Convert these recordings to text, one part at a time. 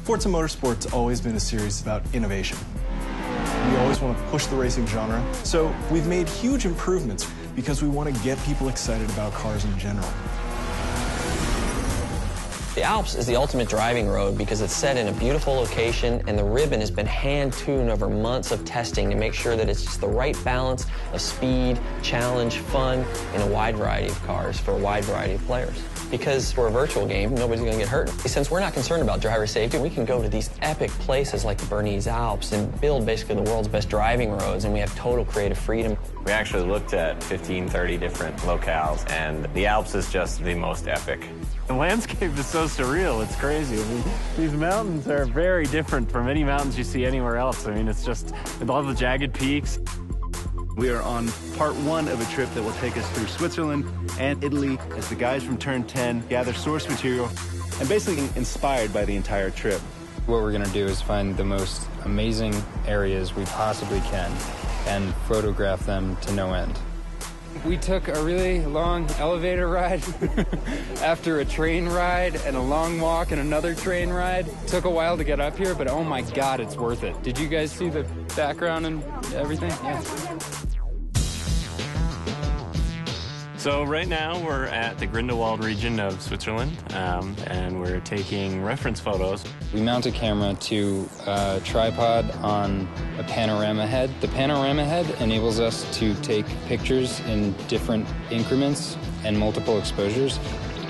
Forza Motorsport's always been a series about innovation. We always want to push the racing genre, so we've made huge improvements because we want to get people excited about cars in general. The Alps is the ultimate driving road because it's set in a beautiful location and the ribbon has been hand-tuned over months of testing to make sure that it's just the right balance of speed, challenge, fun, in a wide variety of cars for a wide variety of players. Because we're a virtual game, nobody's going to get hurt. Since we're not concerned about driver safety, we can go to these epic places like the Bernese Alps and build basically the world's best driving roads, and we have total creative freedom. We actually looked at 15, 30 different locales, and the Alps is just the most epic. The landscape is so surreal, it's crazy. I mean, these mountains are very different from any mountains you see anywhere else. I mean, it's just with all the jagged peaks. We are on part one of a trip that will take us through Switzerland and Italy as the guys from Turn 10 gather source material and basically inspired by the entire trip. What we're gonna do is find the most amazing areas we possibly can and photograph them to no end. We took a really long elevator ride after a train ride and a long walk and another train ride. Took a while to get up here, but oh my God, it's worth it. Did you guys see the background and everything? Yeah. So right now we're at the Grindelwald region of Switzerland, and we're taking reference photos. We mount a camera to a tripod on a panorama head. The panorama head enables us to take pictures in different increments and multiple exposures.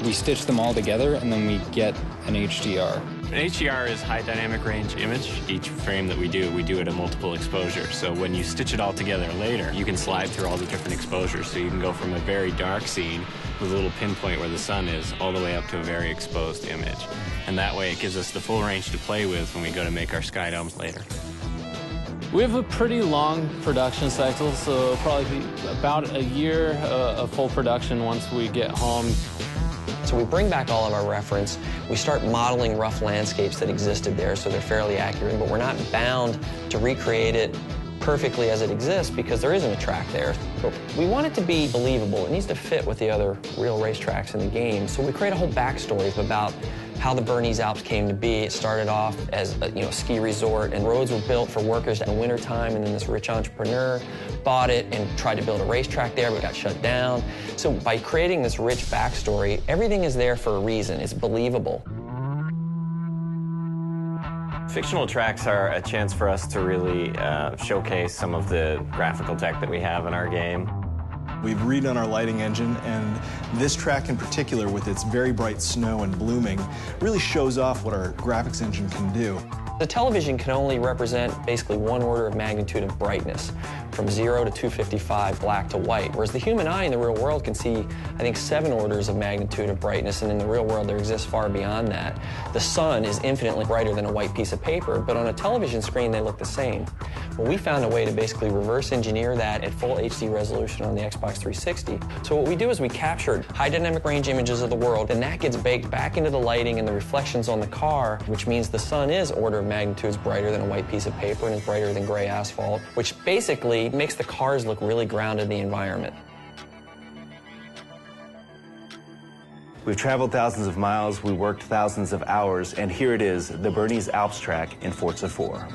We stitch them all together and then we get an HDR. An HDR is high dynamic range image. Each frame that we do it at multiple exposures. So when you stitch it all together later, you can slide through all the different exposures. So you can go from a very dark scene with a little pinpoint where the sun is all the way up to a very exposed image. And that way it gives us the full range to play with when we go to make our sky domes later. We have a pretty long production cycle, so it'll probably be about a year of full production once we get home. So we bring back all of our reference, we start modeling rough landscapes that existed there so they're fairly accurate, but we're not bound to recreate it perfectly as it exists because there isn't a track there. But we want it to be believable. It needs to fit with the other real racetracks in the game. So we create a whole backstory about how the Bernese Alps came to be. It started off as a ski resort, and roads were built for workers in the wintertime, and then this rich entrepreneur bought it and tried to build a racetrack there, but got shut down. So by creating this rich backstory, everything is there for a reason. It's believable. Fictional tracks are a chance for us to really showcase some of the graphical tech that we have in our game. We've redone our lighting engine, and this track in particular, with its very bright snow and blooming, really shows off what our graphics engine can do. The television can only represent basically one order of magnitude of brightness, from 0 to 255, black to white, whereas the human eye in the real world can see, I think, 7 orders of magnitude of brightness, and in the real world there exists far beyond that. The sun is infinitely brighter than a white piece of paper, but on a television screen they look the same. Well, we found a way to basically reverse engineer that at full HD resolution on the Xbox 360. So what we do is we captured high dynamic range images of the world, and that gets baked back into the lighting and the reflections on the car, which means the sun is order of magnitudes brighter than a white piece of paper and is brighter than gray asphalt, which basically makes the cars look really grounded in the environment. We've traveled thousands of miles, we worked thousands of hours, and here it is, the Bernese Alps track in Forza 4.